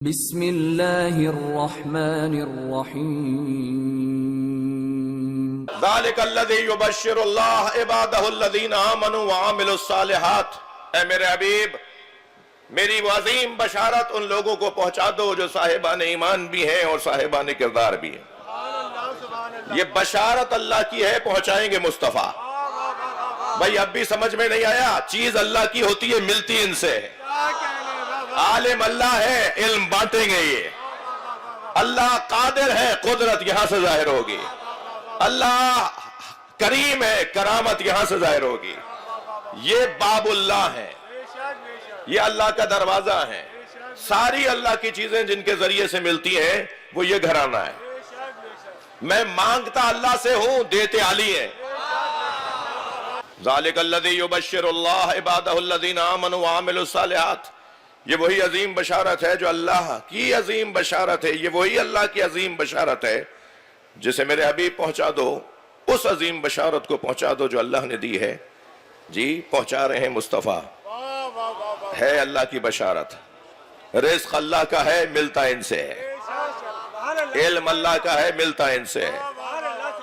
بسم اللہ الرحمن الرحیم ذالک الذی یبشر اللہ عبادہ الذین آمنوا وعملوا الصالحات۔ اے میرے حبیب، میری وہ عظیم بشارت ان لوگوں کو پہنچا دو جو صاحبان ایمان بھی ہیں اور صاحبان کردار بھی ہیں۔ یہ بشارت اللہ کی ہے، پہنچائیں گے مصطفیٰ۔ بھائی اب بھی سمجھ میں نہیں آیا؟ چیز اللہ کی ہوتی ہے، ملتی ان سے۔ عالم اللہ ہے، علم بانٹیں گے یہ۔ اللہ قادر ہے، قدرت یہاں سے ظاہر ہوگی۔ اللہ کریم ہے، کرامت یہاں سے ظاہر ہوگی۔ یہ باب اللہ ہے، یہ اللہ کا دروازہ ہے۔ ساری اللہ کی چیزیں جن کے ذریعے سے ملتی ہیں وہ یہ گھرانہ ہے۔ میں مانگتا اللہ سے ہوں، دیتے علی ہیں۔ ذالک الذی یبشر اللہ عبادہ الذین آمنوا وعملوا الصالحات۔ یہ وہی عظیم بشارت ہے جو اللہ کی عظیم بشارت ہے، یہ وہی اللہ کی عظیم بشارت ہے جسے میرے حبیب پہنچا دو۔ اس عظیم بشارت کو پہنچا دو جو اللہ نے دی ہے۔ جی پہنچا رہے ہیں مصطفیٰ۔ ہے اللہ کی بشارت، رزق اللہ کا ہے، ملتا ان سے ہے۔ علم اللہ کا ہے، ملتا ان سے ہے۔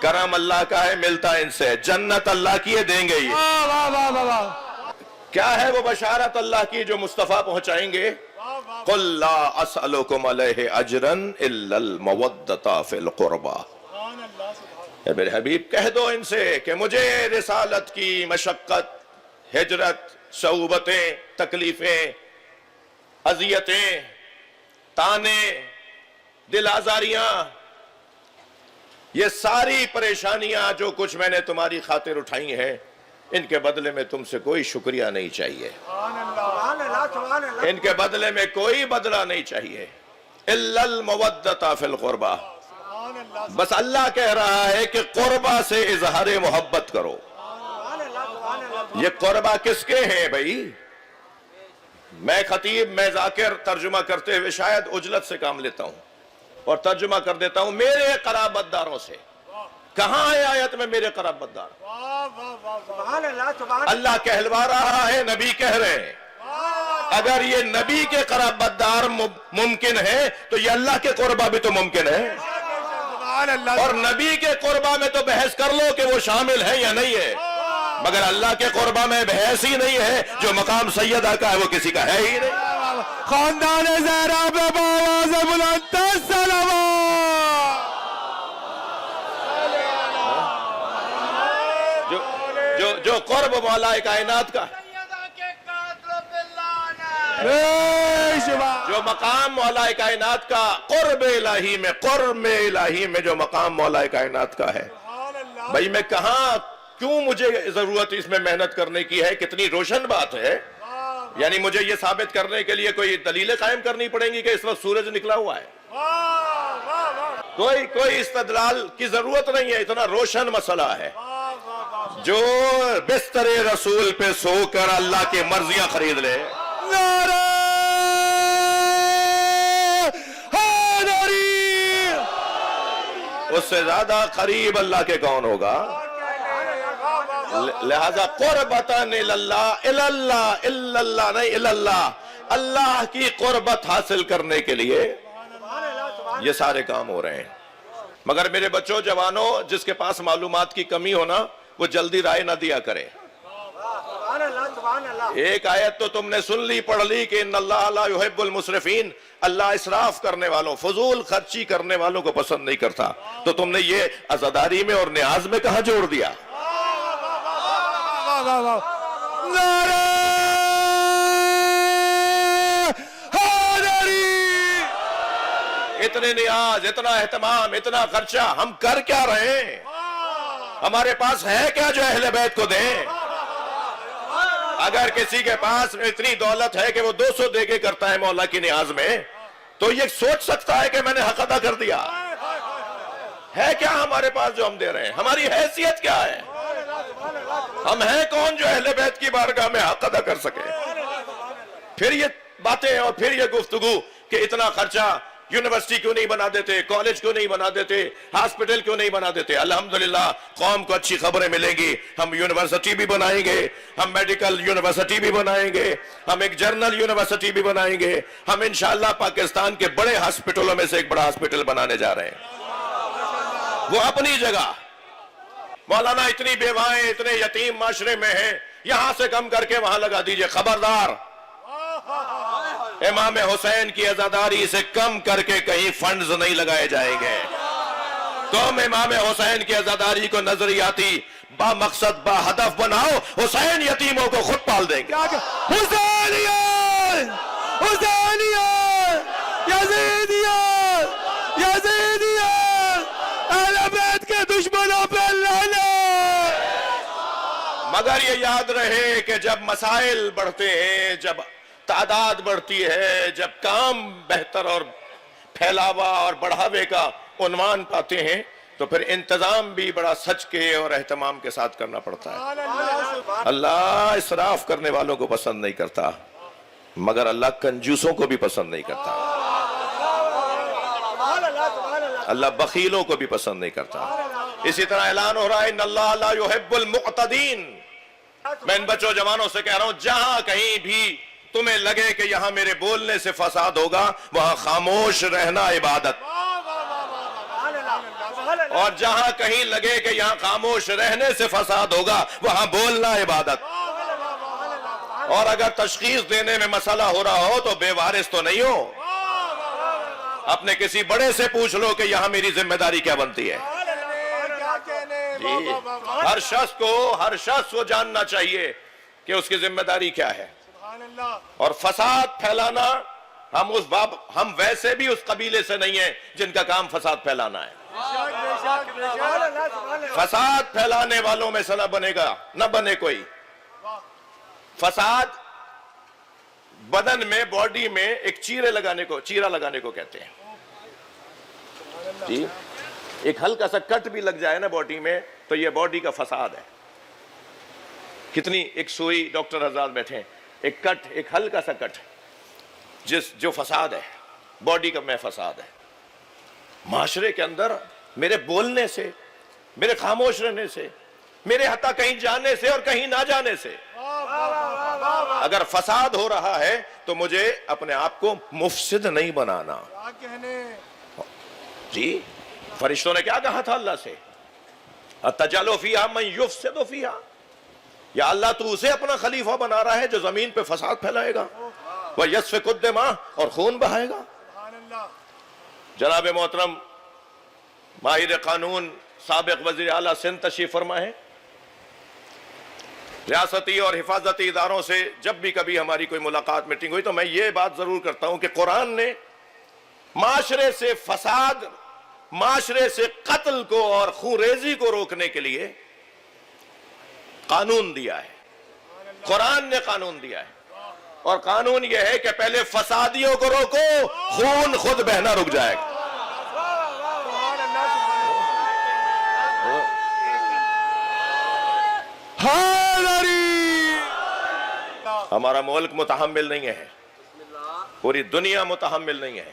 کرم اللہ کا ہے، ملتا ان سے ہے۔ جنت اللہ کی ہے، دیں گے یہ۔ کیا ہے وہ بشارت اللہ کی جو مصطفیٰ پہنچائیں گے؟ قُلْ لَا أَسْأَلُكُمْ عَلَيْهِ أَجْرًا إِلَّا الْمَوَدَّةَ فِي الْقُرْبَى۔ اے میرے حبیب کہہ دو ان سے کہ مجھے رسالت کی مشقت، ہجرت، صعوبتیں، تکلیفیں، اذیتیں، تانے، دل آزاریاں، یہ ساری پریشانیاں جو کچھ میں نے تمہاری خاطر اٹھائی ہیں، ان کے بدلے میں تم سے کوئی شکریہ نہیں چاہیے، ان کے بدلے میں کوئی بدلہ نہیں چاہیے۔ الا المودۃ فی القربہ، بس اللہ کہہ رہا ہے کہ قربہ سے اظہار محبت کرو۔ یہ قربہ کس کے ہیں بھائی؟ میں خطیب، میں ذاکر ترجمہ کرتے ہوئے شاید عجلت سے کام لیتا ہوں اور ترجمہ کر دیتا ہوں میرے قرابت داروں سے۔ کہاں ہے آیت میں میرے قرابت دار؟ اللہ کہلوا رہا ہے، نبی کہہ رہے ہیں۔ اگر یہ نبی کے قرابت دار ممکن ہے تو یہ اللہ کے قربہ بھی تو ممکن ہے، اور نبی کے قربہ میں تو بحث کر لو کہ وہ شامل ہے یا نہیں ہے، مگر اللہ کے قربہ میں بحث ہی نہیں ہے۔ جو مقام سیدہ کا ہے وہ کسی کا ہے ہی نہیں۔ خاندان زہرا پہ باواز بلند السلام۔ جو قرب مولا کائنات کا، جو مقام مولا کائنات کا، قرب الہی میں، قرب الہی میں جو مقام مولا کائنات کا ہے، بھائی میں کہاں، کیوں مجھے ضرورت اس میں محنت کرنے کی ہے؟ کتنی روشن بات ہے۔ یعنی مجھے یہ ثابت کرنے کے لیے کوئی دلیلیں قائم کرنی پڑیں گی کہ اس وقت سورج نکلا ہوا ہے؟ کوئی استدلال کی ضرورت نہیں ہے، اتنا روشن مسئلہ ہے۔ جو بستر رسول پہ سو کر اللہ کی مرضیاں خرید لے، نعرہ حیدری، اس سے زیادہ قریب اللہ کے کون ہوگا؟ لہذا قربتاً اللہ، اللہ نہیں اللہ، اللہ کی قربت حاصل کرنے کے لیے یہ سارے کام ہو رہے ہیں۔ مگر میرے بچوں، جوانوں، جس کے پاس معلومات کی کمی ہونا وہ جلدی رائے نہ دیا کرے۔ ایک آیت تو تم نے سن لی، پڑھ لی کہ ان اللہ لا يحب المسرفین، اللہ اسراف کرنے والوں، فضول خرچی کرنے والوں کو پسند نہیں کرتا، تو تم نے یہ عزاداری میں اور نیاز میں کہاں جوڑ دیا؟ نعرہ حیدری۔ اتنے نیاز، اتنا اہتمام، اتنا خرچہ ہم کر کیا رہے ہیں؟ ہمارے پاس ہے کیا جو اہل بیت کو دیں؟ اگر کسی کے پاس اتنی دولت ہے کہ وہ 200 دے کے کرتا ہے مولا کی نیاز میں، تو یہ سوچ سکتا ہے کہ میں نے حق ادا کر دیا۔ ہے کیا ہمارے پاس جو ہم دے رہے ہیں؟ ہماری حیثیت کیا ہے؟ ہم ہیں کون جو اہل بیت کی بارگاہ میں حق ادا کر سکے؟ پھر یہ باتیں اور پھر یہ گفتگو کہ اتنا خرچہ یونیورسٹی کیوں نہیں بنا دیتے, کالج کیوں نہیں بنا دیتے, ہاسپٹل کیوں نہیں بنا دیتے؟ الحمدللہ قوم کو اچھی خبریں ملیں گی. ہم یونیورسٹی بھی بنائیں گے, ہم میڈیکل یونیورسٹی بھی بنائیں گے, ہم ایک جرنل یونیورسٹی بھی بنائیں گے. ہم انشاءاللہ پاکستان کے بڑے ہاسپٹلوں میں سے ایک بڑا ہاسپٹل بنانے جا رہے ہیں. وہ اپنی جگہ. مولانا اتنی بیوائیں, اتنے یتیم معاشرے میں ہیں, یہاں سے کم کر کے وہاں لگا دیجئے. خبردار, امام حسین کی عزاداری سے کم کر کے کہیں فنڈز نہیں لگائے جائیں گے. تم امام حسین کی عزاداری کو نظریاتی با مقصد با ہدف بناؤ, حسین یتیموں کو خود پال دیں گے. حسینیت, حسینیت, یزیدیت, یزیدیت, اہل بیت کے دشمنوں پہ لعنت. مگر یہ یاد رہے کہ جب مسائل بڑھتے ہیں, جب تعداد بڑھتی ہے, جب کام بہتر اور پھیلاوا اور بڑھاوے کا عنوان پاتے ہیں, تو پھر انتظام بھی بڑا سچ کے اور اہتمام کے ساتھ کرنا پڑتا ہے. اللہ اسراف کرنے والوں کو پسند نہیں کرتا, مگر اللہ کنجوسوں کو بھی پسند نہیں کرتا. اللہ بخیلوں کو بھی پسند نہیں کرتا. اسی طرح اعلان ہو رہا ہے ان اللہ لا يحب المعتدین. میں ان بچوں جوانوں سے کہہ رہا ہوں, جہاں کہیں بھی تمہیں لگے کہ یہاں میرے بولنے سے فساد ہوگا, وہاں خاموش رہنا عبادت. اور جہاں کہیں لگے کہ یہاں خاموش رہنے سے فساد ہوگا, وہاں بولنا عبادت. اور اگر تشخیص دینے میں مسئلہ ہو رہا ہو تو بے وارث تو نہیں ہو, اپنے کسی بڑے سے پوچھ لو کہ یہاں میری ذمہ داری کیا بنتی ہے. ہر شخص کو جاننا چاہیے کہ اس کی ذمہ داری کیا ہے. اور فساد پھیلانا, ہم ویسے بھی اس قبیلے سے نہیں ہیں جن کا کام فساد پھیلانا ہے. فساد پھیلانے والوں میں سے نہ بنے گا, نہ بنے کوئی. فساد بدن میں, باڈی میں ایک چیرا لگانے کو کہتے ہیں. جی, ایک ہلکا سا کٹ بھی لگ جائے نا باڈی میں تو یہ باڈی کا فساد ہے. کتنی ایک سوئی, ڈاکٹر حضرات بیٹھے ہیں, ایک کٹ, ایک ہلکا سا کٹ, جو فساد ہے, باڈی کا میں فساد ہے. معاشرے کے اندر میرے بولنے سے, میرے خاموش رہنے سے, میرے حتیٰ کہیں جانے سے اور کہیں نہ جانے سے اگر فساد ہو رہا ہے تو مجھے اپنے آپ کو مفسد نہیں بنانا. جی, فرشتوں نے کیا کہا تھا اللہ سے, اتجعل فیہا من یفسد فیہا, یا اللہ تو اسے اپنا خلیفہ بنا رہا ہے جو زمین پہ فساد پھیلائے گا, وَيَسْفِكُ الدِّمَاءَ, اور خون بہائے گا. جناب محترم ماہر قانون سابق وزیر اعلیٰ سندھ تشریف فرما ہے. ریاستی اور حفاظتی اداروں سے جب بھی کبھی ہماری کوئی ملاقات میٹنگ ہوئی تو میں یہ بات ضرور کرتا ہوں کہ قرآن نے معاشرے سے فساد, معاشرے سے قتل کو اور خون ریزی کو روکنے کے لیے قانون دیا ہے. قرآن نے قانون دیا ہے, اور قانون یہ ہے کہ پہلے فسادیوں کو روکو, خون خود بہنا رک جائے گا. ہمارا ملک متحمل نہیں ہے, پوری دنیا متحمل نہیں ہے.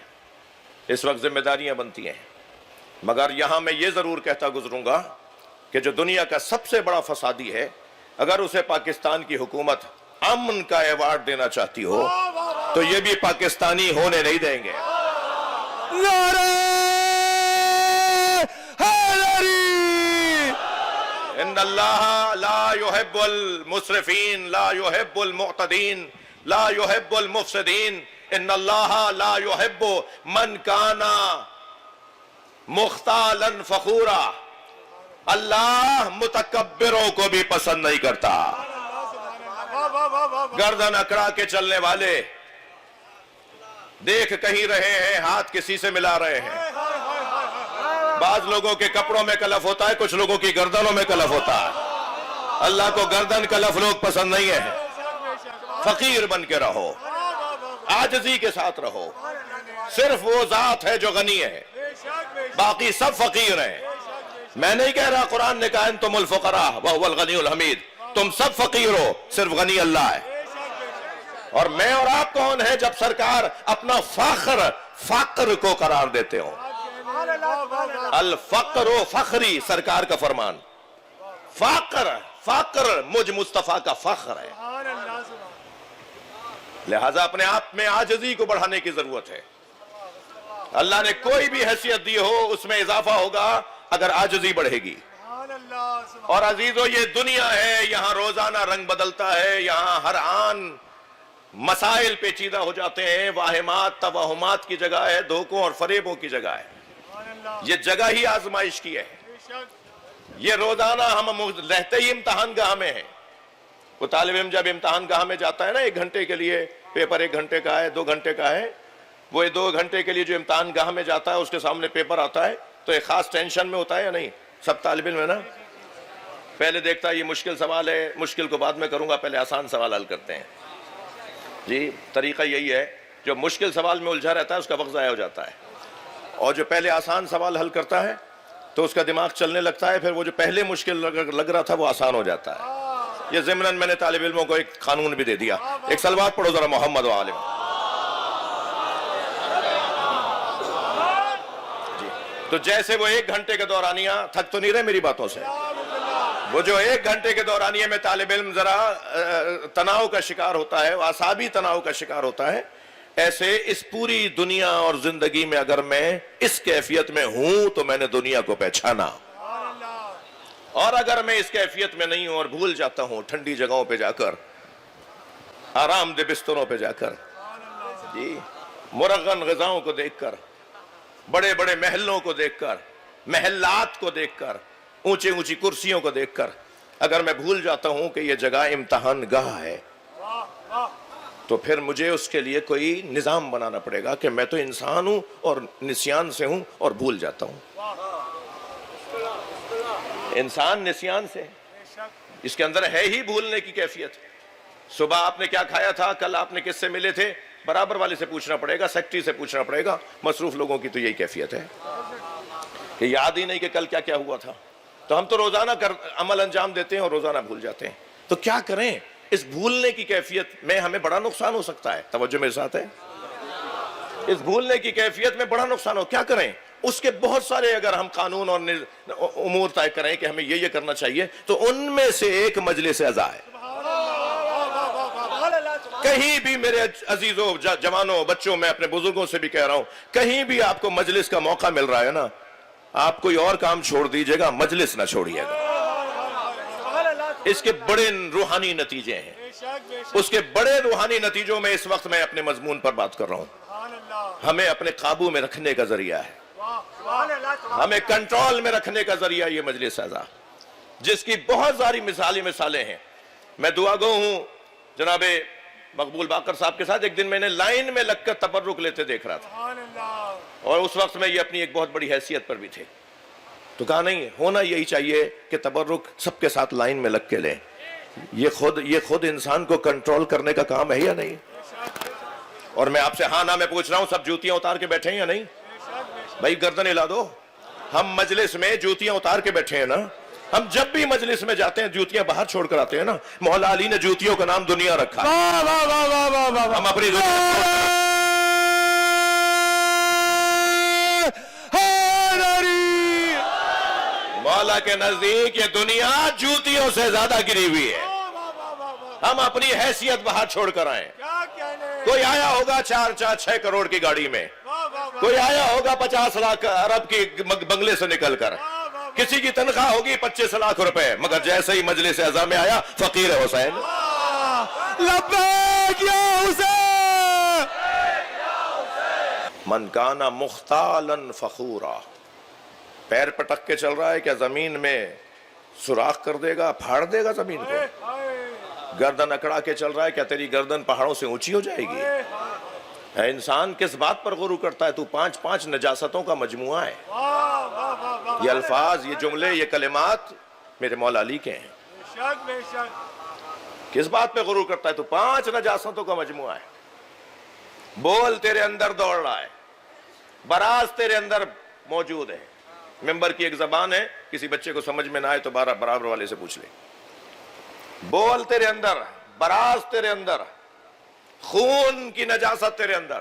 اس وقت ذمہ داریاں بنتی ہیں, مگر یہاں میں یہ ضرور کہتا گزروں گا کہ جو دنیا کا سب سے بڑا فسادی ہے, اگر اسے پاکستان کی حکومت امن کا ایوارڈ دینا چاہتی ہو تو یہ بھی پاکستانی ہونے نہیں دیں گے. ان اللہ لا يحب المسرفین, لا يحب المعتدین, لا يحب المفسدین. ان اللہ لا يحب من کان مختالا فخورا. اللہ متکبروں کو بھی پسند نہیں کرتا. گردن اکڑا کے چلنے والے دیکھ کہیں رہے ہیں, ہاتھ کسی سے ملا رہے ہیں. بعض لوگوں کے کپڑوں میں کلف ہوتا ہے, کچھ لوگوں کی گردنوں میں کلف ہوتا ہے. اللہ کو گردن کلف لوگ پسند نہیں ہے. فقیر بن کے رہو, عاجزی کے ساتھ رہو. صرف وہ ذات ہے جو غنی ہے, باقی سب فقیر ہیں. میں نہیں کہہ رہا, قرآن نے کہا انتم الفقراء وهو الغنی الحمید, تم سب فقیر ہو, صرف غنی اللہ ہے. اور میں اور آپ کون ہیں جب سرکار اپنا فخر فقر کو قرار دیتے ہوں. الفقر و فخری، سرکار کا فرمان. فقر مجھ مصطفیٰ کا فخر ہے. لہذا اپنے آپ میں عاجزی کو بڑھانے کی ضرورت ہے. اللہ نے کوئی بھی حیثیت دی ہو اس میں اضافہ ہوگا اگر عاجزی بڑھے گی. اور عزیزو یہ دنیا ہے، یہاں روزانہ رنگ بدلتا ہے، یہاں ہر آن مسائل پیچیدہ ہو جاتے ہیں. واہمات توہمات کی جگہ ہے، دھوکوں اور فریبوں کی جگہ ہے. یہ جگہ ہی آزمائش کی ہے. یہ روزانہ ہم رہتے ہی امتحان گاہ میں ہیں. وہ طالب علم جب امتحان گاہ میں جاتا ہے نا، 1 گھنٹے کے لیے پیپر 1 گھنٹے کا ہے، 2 گھنٹے کا ہے، وہ 2 گھنٹے کے لیے جو امتحان گاہ میں جاتا ہے اس کے سامنے پیپر آتا ہے تو ایک خاص ٹینشن میں ہوتا ہے یا نہیں؟ سب طالب علم ہے نا، پہلے دیکھتا ہے یہ مشکل سوال ہے، مشکل کو بعد میں کروں گا، پہلے آسان سوال حل کرتے ہیں. جی طریقہ یہی ہے، جو مشکل سوال میں الجھا رہتا ہے اس کا وقت ضائع ہو جاتا ہے، اور جو پہلے آسان سوال حل کرتا ہے تو اس کا دماغ چلنے لگتا ہے، پھر وہ جو پہلے مشکل لگ رہا تھا وہ آسان ہو جاتا ہے. یہ ضمناً میں نے طالب علموں کو ایک قانون بھی دے دیا. ایک صلوات پڑھو ذرا محمد و آل محمد. جی تو جیسے وہ 1 گھنٹے کے دورانیہ، تھک تو نہیں رہے میری باتوں سے، وہ جو 1 گھنٹے کے دورانیہ میں طالب علم ذرا تناؤ کا شکار ہوتا ہے، اعصابی تناؤ کا شکار ہوتا ہے، ایسے اس پوری دنیا اور زندگی میں اگر میں اس کیفیت میں ہوں تو میں نے دنیا کو پہچانا. اور اگر میں اس کیفیت میں نہیں ہوں اور بھول جاتا ہوں ٹھنڈی جگہوں پہ جا کر، آرام دہ بستروں پہ جا کر، جی مرغن غذاؤں کو دیکھ کر، بڑے بڑے محلوں کو دیکھ کر، محلات کو دیکھ کر، اونچی اونچی کرسیوں کو دیکھ کر اگر میں بھول جاتا ہوں کہ یہ جگہ امتحان گاہ ہے، تو پھر مجھے اس کے لیے کوئی نظام بنانا پڑے گا کہ میں تو انسان ہوں اور نسیان سے ہوں اور بھول جاتا ہوں. انسان نسیان سے، اس کے اندر ہے ہی بھولنے کی کیفیت. صبح آپ نے کیا کھایا تھا، کل آپ نے کس سے ملے تھے، برابر والے سے پوچھنا پڑے گا، سیکٹری سے پوچھنا پڑے گا. مصروف لوگوں کی تو یہی کیفیت ہے کہ یاد ہی نہیں کہ کل کیا کیا ہوا تھا. تو ہم تو روزانہ عمل انجام دیتے ہیں اور روزانہ بھول جاتے ہیں. تو کیا کریں؟ اس بھولنے کی کیفیت میں ہمیں بڑا نقصان ہو سکتا ہے. توجہ میرے ساتھ ہے؟ اس بھولنے کی کیفیت میں بڑا نقصان ہو. کیا کریں؟ اس کے بہت سارے اگر ہم قانون اور امور طے کریں کہ ہمیں یہ کرنا چاہیے، تو ان میں سے ایک مجلس اعزا ہے. کہیں بھی میرے عزیزوں، جوانوں، بچوں، میں اپنے بزرگوں سے بھی کہہ رہا ہوں، کہیں بھی آپ کو مجلس کا موقع مل رہا ہے نا، آپ کوئی اور کام چھوڑ دیجئے گا، مجلس نہ چھوڑیے گا. اس کے بڑے روحانی نتیجے ہیں. اس کے بڑے روحانی نتیجوں میں اس وقت میں اپنے مضمون پر بات کر رہا ہوں. ہمیں اپنے قابو میں رکھنے کا ذریعہ ہے، ہمیں کنٹرول میں رکھنے کا ذریعہ یہ مجلس اعزا، جس کی بہت ساری مثالیں ہیں. میں دعا گو ہوں جناب مقبول باقر صاحب کے ساتھ. ایک دن میں نے لائن میں لگ کر تبرک لیتے دیکھ رہا تھا، اور اس وقت میں یہ اپنی ایک بہت بڑی حیثیت پر بھی تھے. تو کہا نہیں، ہونا یہی چاہیے کہ تبرک سب کے ساتھ لائن میں لگ کے لیں. یہ خود انسان کو کنٹرول کرنے کا کام ہے یا نہیں؟ اور میں آپ سے ہاں نہ میں پوچھ رہا ہوں، سب جوتیاں اتار کے بیٹھے ہیں یا نہیں؟ بھائی گردن ہلا دو. ہم مجلس میں جوتیاں اتار کے بیٹھے ہیں نا. ہم جب بھی مجلس میں جاتے ہیں جوتیاں باہر چھوڑ کر آتے ہیں نا. مولا علی نے جوتیوں کا نام دنیا رکھا ہے. ہم اپنی مولا کے نزدیک یہ دنیا جوتیوں سے زیادہ گری ہوئی ہے. ہم اپنی حیثیت باہر چھوڑ کر آئیں. کوئی آیا ہوگا 4-6 کروڑ کی گاڑی میں، کوئی آیا ہوگا 50 لاکھ عرب کی بنگلے سے نکل کر، کسی کی تنخواہ ہوگی 25 لاکھ روپے، مگر جیسے ہی مجلس اعزا میں آیا فقیر حسین، لبیک یا حسین، من کانا مختالا فخورا. پیر پٹک کے چل رہا ہے، کیا زمین میں سوراخ کر دے گا، پھاڑ دے گا زمین کو؟ گردن اکڑا کے چل رہا ہے، کیا تیری گردن پہاڑوں سے اونچی ہو جائے گی؟ انسان کس بات پر غرور کرتا ہے؟ تو 5 نجاستوں کا مجموعہ ہے. یہ الفاظ، یہ جملے، یہ کلمات میرے مولا علی کے ہیں. کس بات پہ غرور کرتا ہے؟ تو 5 نجاستوں کا مجموعہ ہے. بول تیرے اندر دوڑ رہا ہے، براز تیرے اندر موجود ہے. ممبر کی ایک زبان ہے، کسی بچے کو سمجھ میں نہ آئے تو برابر والے سے پوچھ لے. بول تیرے اندر، براز تیرے اندر، خون کی نجاست تیرے اندر.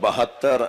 72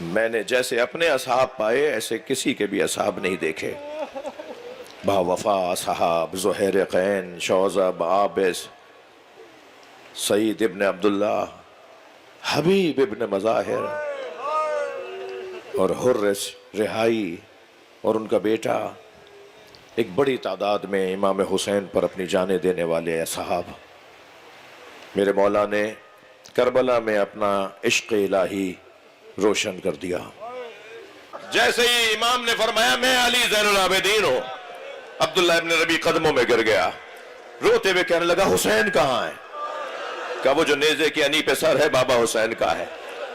میں نے جیسے اپنے اصحاب پائے ایسے کسی کے بھی اصحاب نہیں دیکھے. با وفا اصحاب زہیر قین، شوذب، عابس، سعید ابن عبداللہ، حبیب ابن مظاہر اور حر رہائی اور ان کا بیٹا، ایک بڑی تعداد میں امام حسین پر اپنی جانیں دینے والے اصحاب. میرے مولا نے کربلا میں اپنا عشق الہی روشن کر دیا. جیسے ہی امام نے فرمایا میں علی زین العابدین ہوں، عبداللہ ابن ربی قدموں میں گر گیا، روتے ہوئے کہنے لگا حسین کہاں ہے؟ کہا وہ جو نیزے کی انی پہ سر ہے بابا حسین کا ہے.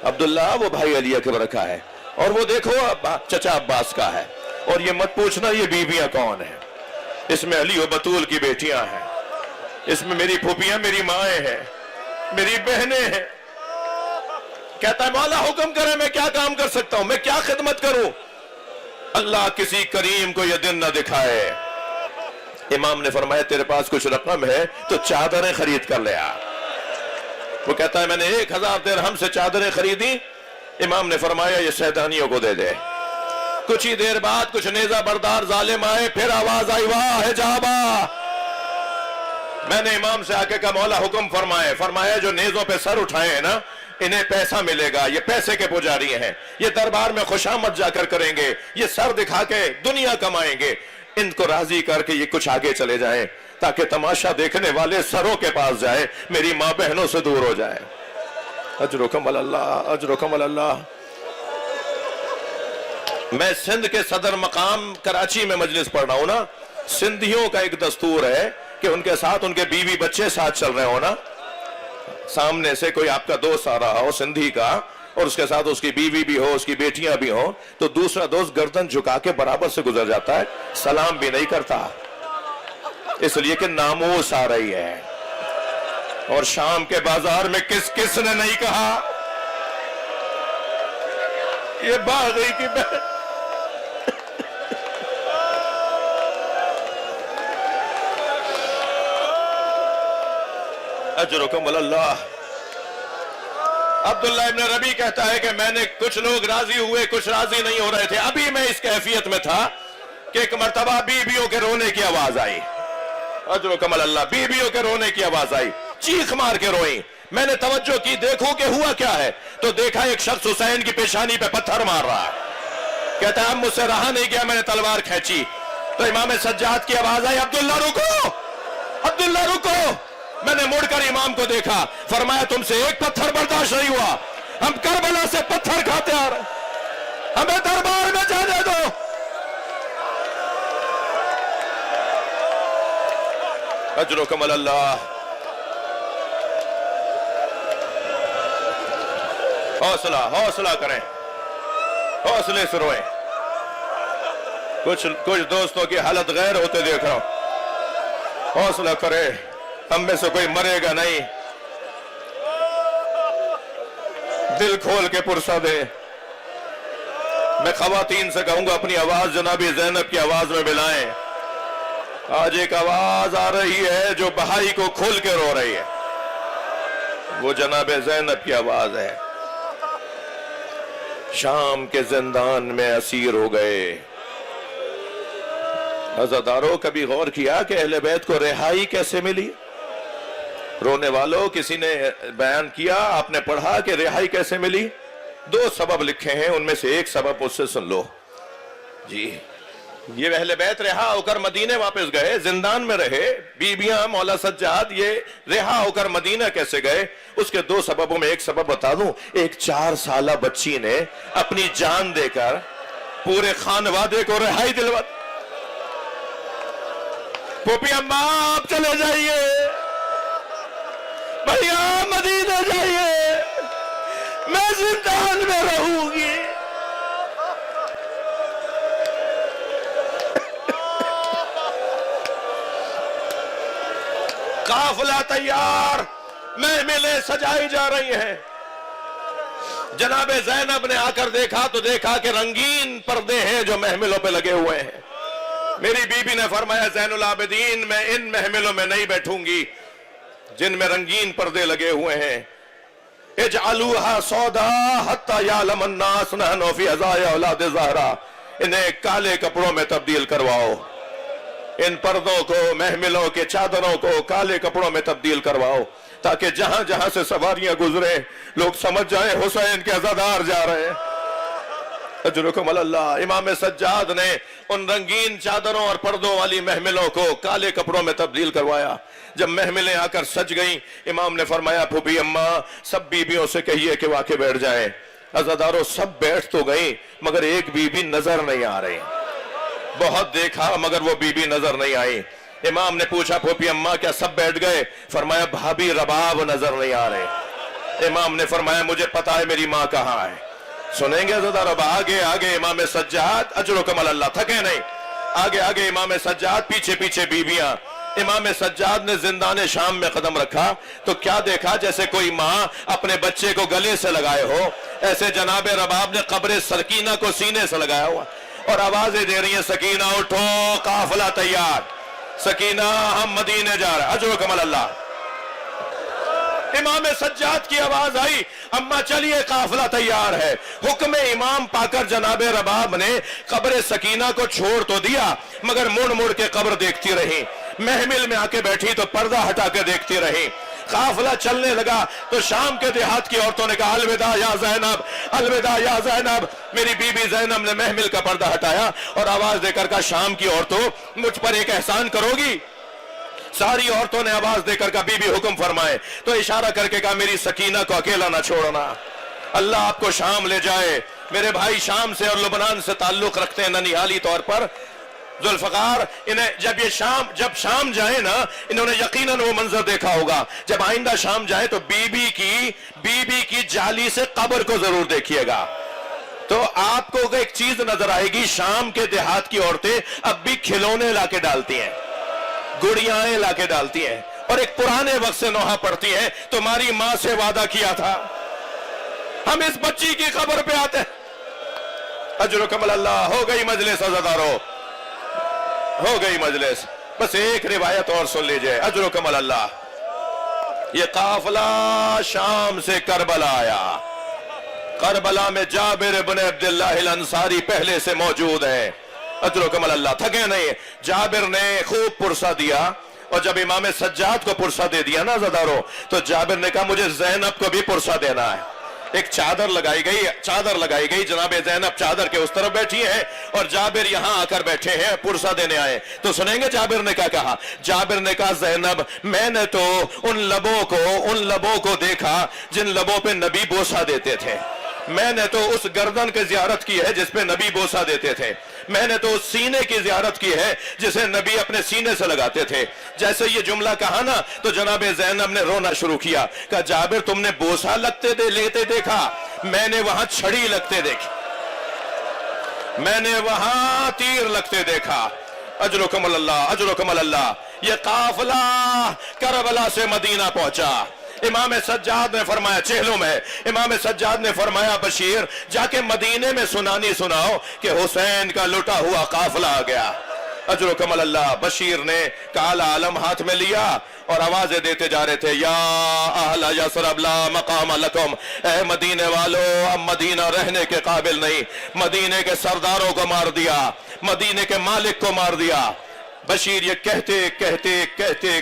عبداللہ وہ بھائی علی اکبر کا ہے، اور وہ دیکھو چچا عباس کا ہے، اور یہ مت پوچھنا یہ بیویاں کون ہیں، اس میں علی و بطول کی بیٹیاں ہیں، اس میں میری پھوپیاں میری مائیں ہیں، میری بہنیں ہیں. کہتا ہے مولا حکم کرے میں کیا کام کر سکتا ہوں، میں کیا خدمت کروں؟ اللہ کسی کریم کو یہ دن نہ دکھائے. امام نے فرمایا تیرے پاس کچھ رقم ہے تو چادریں خرید کر لے آ. وہ کہتا ہے میں نے 1000 درہم سے چادریں خریدی. امام نے فرمایا یہ سیدانیوں کو دے دے. کچھ ہی دیر بعد کچھ نیزہ بردار ظالم آئے، پھر آواز آئی واہ حجابہ. میں نے امام سے آ کے کہا مولا حکم فرمائے. فرمایا جو نیزوں پہ سر اٹھائے ہیں نا انہیں پیسہ ملے گا، یہ پیسے کے پجاری ہیں، یہ دربار میں خوشامد جا کر کریں گے، یہ سر دکھا کے دنیا کمائیں گے. ان کو راضی کر کے یہ کچھ آگے چلے جائیں تاکہ تماشا دیکھنے والے سروں کے پاس جائے، میری ماں بہنوں سے دور ہو جائے. اجرکم اللہ، اجرکم اللہ. میں سندھ کے صدر مقام کراچی میں مجلس پڑھ رہا ہوں نا، سندھیوں کا ایک دستور ہے کہ ان کے ساتھ ان کے بیوی بچے ساتھ چل رہے ہو نا، سامنے سے کوئی آپ کا دوست آ رہا ہو سندھی کا اور اس کے ساتھ اس کی بیوی بھی ہو، اس کی بیٹیاں بھی ہوں، تو دوسرا دوست گردن جھکا کے برابر سے گزر جاتا ہے، سلام بھی نہیں کرتا، اس لیے کہ ناموس آ رہی ہے. اور شام کے بازار میں کس کس نے نہیں کہا یہ باغی کی بہن. اجرکم اللہ. عبداللہ ابن ربی کہتا ہے کہ میں نے کچھ لوگ راضی ہوئے کچھ راضی نہیں ہو رہے تھے. ابھی میں اس کیفیت میں تھا کہ ایک مرتبہ بیویوں کے رونے کی آواز آئی. اجرکم اللہ. بیویوں کے رونے کی آواز آئی، چیخ مار کے روئیں. میں نے توجہ کی دیکھوں کہ ہوا کیا ہے، تو دیکھا ایک شخص حسین کی پیشانی پہ پتھر مار رہا ہے. کہتا ہے اب مجھ سے رہا نہیں گیا، میں نے تلوار کھینچی تو امام سجاد کی آواز آئی عبداللہ رکو، عبداللہ رکو. میں نے مڑ کر امام کو دیکھا، فرمایا تم سے ایک پتھر برداشت نہیں ہوا، ہم کربلا سے پتھر کھاتے آ رہے، ہمیں دربار میں جانے دو. اجرکم اللہ. حوصلہ حوصلہ کریں، حوصلے سے روئیں. کچھ دوستوں کی حالت غیر ہوتے دیکھ رہا ہوں. حوصلہ کرے، ہم میں سے کوئی مرے گا نہیں. دل کھول کے پرسہ دے. میں خواتین سے کہوں گا اپنی آواز جناب زینب کی آواز میں ملائیں. آج ایک آواز آ رہی ہے جو بہائی کو کھول کے رو رہی ہے، وہ جناب زینب کی آواز ہے. شام کے زندان میں اسیر ہو گئے. عزاداروں کبھی غور کیا کہ اہل بیت کو رہائی کیسے ملی؟ رونے والوں کسی نے بیان کیا، آپ نے پڑھا کہ رہائی کیسے ملی؟ 2 سبب لکھے ہیں، ان میں سے ایک سبب مجھ سے سن لو. جی یہ اہل بیت رہا ہو کر مدینے واپس گئے، زندان میں رہے. بیویاں مولا سجاد یہ رہا ہو کر مدینہ کیسے گئے؟ اس کے 2 سببوں میں ایک سبب بتا دوں. ایک 4 سالہ بچی نے اپنی جان دے کر پورے خانوادے کو رہائی دلوا. پوپی اماں آپ چلے جائیے، بھیا مدینہ جائیے، میں زندان میں رہوں گی. قافلہ تیار، محملیں سجائی جا رہی ہیں. جناب زینب نے آ کر دیکھا تو دیکھا کہ رنگین پردے ہیں جو محملوں پہ لگے ہوئے ہیں. میری بیوی نے فرمایا زین العابدین میں ان محملوں میں نہیں بیٹھوں گی جن میں رنگین پردے لگے ہوئے ہیں. اجعلوها سودا حتی یعلم الناس نحن فی عزایا اولاد زہرا، انہیں کالے کپڑوں میں تبدیل کرواؤ، ان پردوں کو، محملوں کے چادروں کو کالے کپڑوں میں تبدیل کرواؤ، تاکہ جہاں جہاں سے سواریاں گزریں لوگ سمجھ جائیں حسین کے عزادار جا رہے ہیں۔ اجرکم اللہ۔ امام سجاد نے ان رنگین چادروں اور پردوں والی محملوں کو کالے کپڑوں میں تبدیل کروایا۔ جب محملیں آ کر سج گئیں، امام نے فرمایا پھوپھی اماں سب بیویوں سے کہیے کہ واقع بیٹھ جائیں۔ عزاداروں سب بیٹھ تو گئیں مگر ایک بیوی نظر نہیں آ رہی، بہت دیکھا مگر وہ بیوی نظر نہیں آئی۔ امام نے پوچھا پھوپھی اماں کیا سب بیٹھ گئے؟ فرمایا بھابھی رباب نظر نہیں آ رہے۔ امام نے فرمایا مجھے پتا ہے میری ماں کہاں ہے۔ سنیں گے عزادار؟ اب آگے آگے امام سجاد، اجرکم اللہ، تھکے نہیں، آگے آگے امام سجاد، پیچھے پیچھے بیویاں۔ امام سجاد نے زندان شام میں قدم رکھا تو کیا دیکھا؟ جیسے کوئی ماں اپنے بچے کو گلے سے لگائے ہو، ایسے جناب رباب نے قبر سکینہ کو سینے سے لگایا ہوا اور آوازیں دے رہی ہیں سکینہ اٹھو، قافلہ تیار، سکینہ ہم مدینے جا رہے ہیں۔ اجرکم اللہ۔ امام سجاد کی آواز آئی اماں چلیے قافلہ تیار ہے۔ حکم امام پا کر جناب رباب نے قبر سکینہ کو چھوڑ تو دیا مگر مڑ مڑ کے قبر دیکھتی رہی، محمل میں آ کے بیٹھی تو پردہ ہٹا کے دیکھتی رہی۔ قافلہ چلنے لگا تو شام کے دیہات کی عورتوں نے کہا الوداع یا زینب، الوداع یا زینب۔ میری بی بی زینب نے محمل کا پردہ ہٹایا اور آواز دے کر کہا شام کی عورتوں مجھ پر ایک احسان کرو گی؟ ساری عورتوں نے آواز دے کر کہا بی بی حکم فرمائے، تو اشارہ کر کے کہا میری سکینہ کو اکیلا نہ چھوڑنا، اللہ آپ کو شام لے جائے۔ میرے بھائی شام سے اور لبنان سے تعلق رکھتے ہیں ننیالی طور پر، ذوالفقار، انہیں جب شام جائیں نا، انہوں نے یقیناً وہ منظر دیکھا ہوگا، جب آئندہ شام جائیں تو بی بی کی جالی سے قبر کو ضرور دیکھیے گا، تو آپ کو ایک چیز نظر آئے گی، شام کے دیہات کی عورتیں اب بھی کھلونے لا کے ڈالتی ہیں، گڑیاں لا کے ڈالتی ہیں، اور ایک پرانے وقت سے نوحہ پڑھتی ہیں تمہاری ماں سے وعدہ کیا تھا ہم اس بچی کی قبر پہ آتے ہیں۔ اجرکم اللہ۔ ہو گئی مجلس عزادارو، ہو گئی مجلس، بس ایک روایت اور سن لیجئے۔ اجرکم اللہ۔ یہ قافلہ شام سے کربلا آیا، کربلا میں جابر بن عبداللہ الانصاری پہلے سے موجود ہیں۔ اجرکم اللہ، تھکے نہیں۔ جابر نے خوب پرسہ دیا اور جب امام سجاد کو پرسہ دے دیا نا عزادارو تو جابر نے کہا مجھے زینب کو بھی پرسہ دینا ہے۔ ایک چادر لگائی گئی، جناب زینب چادر کے اس طرف بیٹھی ہے اور جابر یہاں آ کر بیٹھے ہیں، پرسہ دینے آئے۔ تو سنیں گے جابر نے کیا کہا؟ جابر نے کہا زینب میں نے تو ان لبوں کو دیکھا جن لبوں پہ نبی بوسہ دیتے تھے، میں نے تو اس گردن کی زیارت کی ہے جس پہ نبی بوسہ دیتے تھے، میں نے تو اس سینے کی زیارت کی ہے جسے نبی اپنے سینے سے لگاتے تھے۔ جیسے یہ جملہ کہا نا تو جناب زینب نے رونا شروع کیا، کہا جابر تم نے بوسہ لیتے دیکھا، میں نے وہاں چھڑی لگتے دیکھی، میں نے وہاں تیر لگتے دیکھا۔ اجرکم اللہ، اجرکم اللہ۔ یہ قافلہ کربلا سے مدینہ پہنچا۔ امام سجاد نے فرمایا چہلوں میں، امام سجاد نے فرمایا بشیر جا کے مدینے میں سناؤ کہ حسین کا لٹا ہوا قافلہ آ گیا۔ اجرکم اللہ۔ بشیر نے کالا علم ہاتھ میں لیا اور آوازیں دیتے جا رہے تھے یا اہل یثرب لا مقام لکم، اے مدینے والو اب مدینہ رہنے کے قابل نہیں، مدینے کے سرداروں کو مار دیا، مدینے کے مالک کو مار دیا۔ بشیر یہ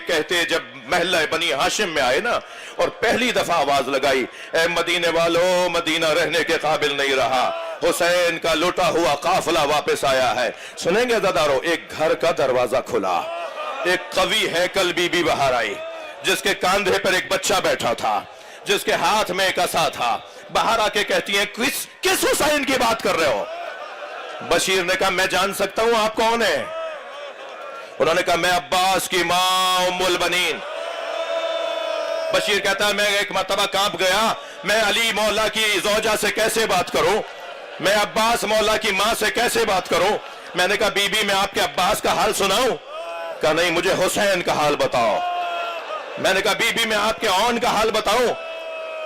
کہتے جب محلہ بنی ہاشم میں آئے نا اور پہلی دفعہ آواز لگائی اے مدینے والو مدینہ رہنے کے قابل نہیں رہا، حسین کا لٹا ہوا قافلہ واپس آیا ہے۔ سنیں گے عزادارو، ایک گھر کا دروازہ کھلا، ایک قوی ہیکل بی بی باہر آئی جس کے کاندھے پر ایک بچہ بیٹھا تھا، جس کے ہاتھ میں ایک عصا تھا۔ باہر آ کے کہتی ہیں کس حسین کی بات کر رہے ہو؟ بشیر نے کہا میں جان سکتا ہوں آپ کون ہیں؟ انہوں نے کہا میں عباس کی ماں ام البنین۔ بشیر کہتا ہے میں ایک مرتبہ کانپ گیا، میں علی مولا کی زوجہ سے کیسے بات کروں، میں عباس مولا کی ماں سے کیسے بات کروں؟ میں نے کہا بی بی میں آپ کے عباس کا حال سناؤں؟ کہا نہیں مجھے حسین کا حال بتاؤ۔ میں نے کہا بی بی میں آپ کے اون کا حال بتاؤں؟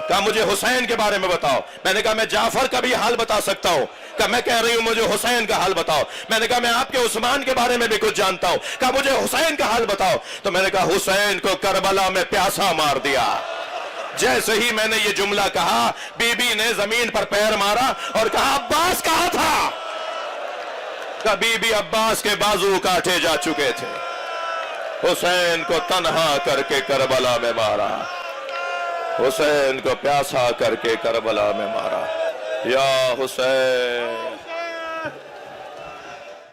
کہا مجھے حسین کے بارے میں بتاؤ۔ میں نے کہا میں جعفر کا بھی حال بتا سکتا ہوں۔ کہا میں کہہ رہی ہوں مجھے حسین کا حال بتاؤ۔ میں نے کہا میں آپ کے عثمان کے بارے میں بھی کچھ جانتا ہوں۔ کہا مجھے حسین کا حال بتاؤ۔ تو میں نے کہا حسین کو کربلا میں پیاسا مار دیا، جیسے ہی میں نے یہ جملہ کہا بی بی نے زمین پر پیر مارا اور کہا عباس کہاں تھا؟ کبھی بھی عباس کے بازو کاٹے جا چکے تھے، حسین کو تنہا کر کے کربلا میں مارا، حسین کو پیاسا کر کے کربلا میں مارا، یا حسین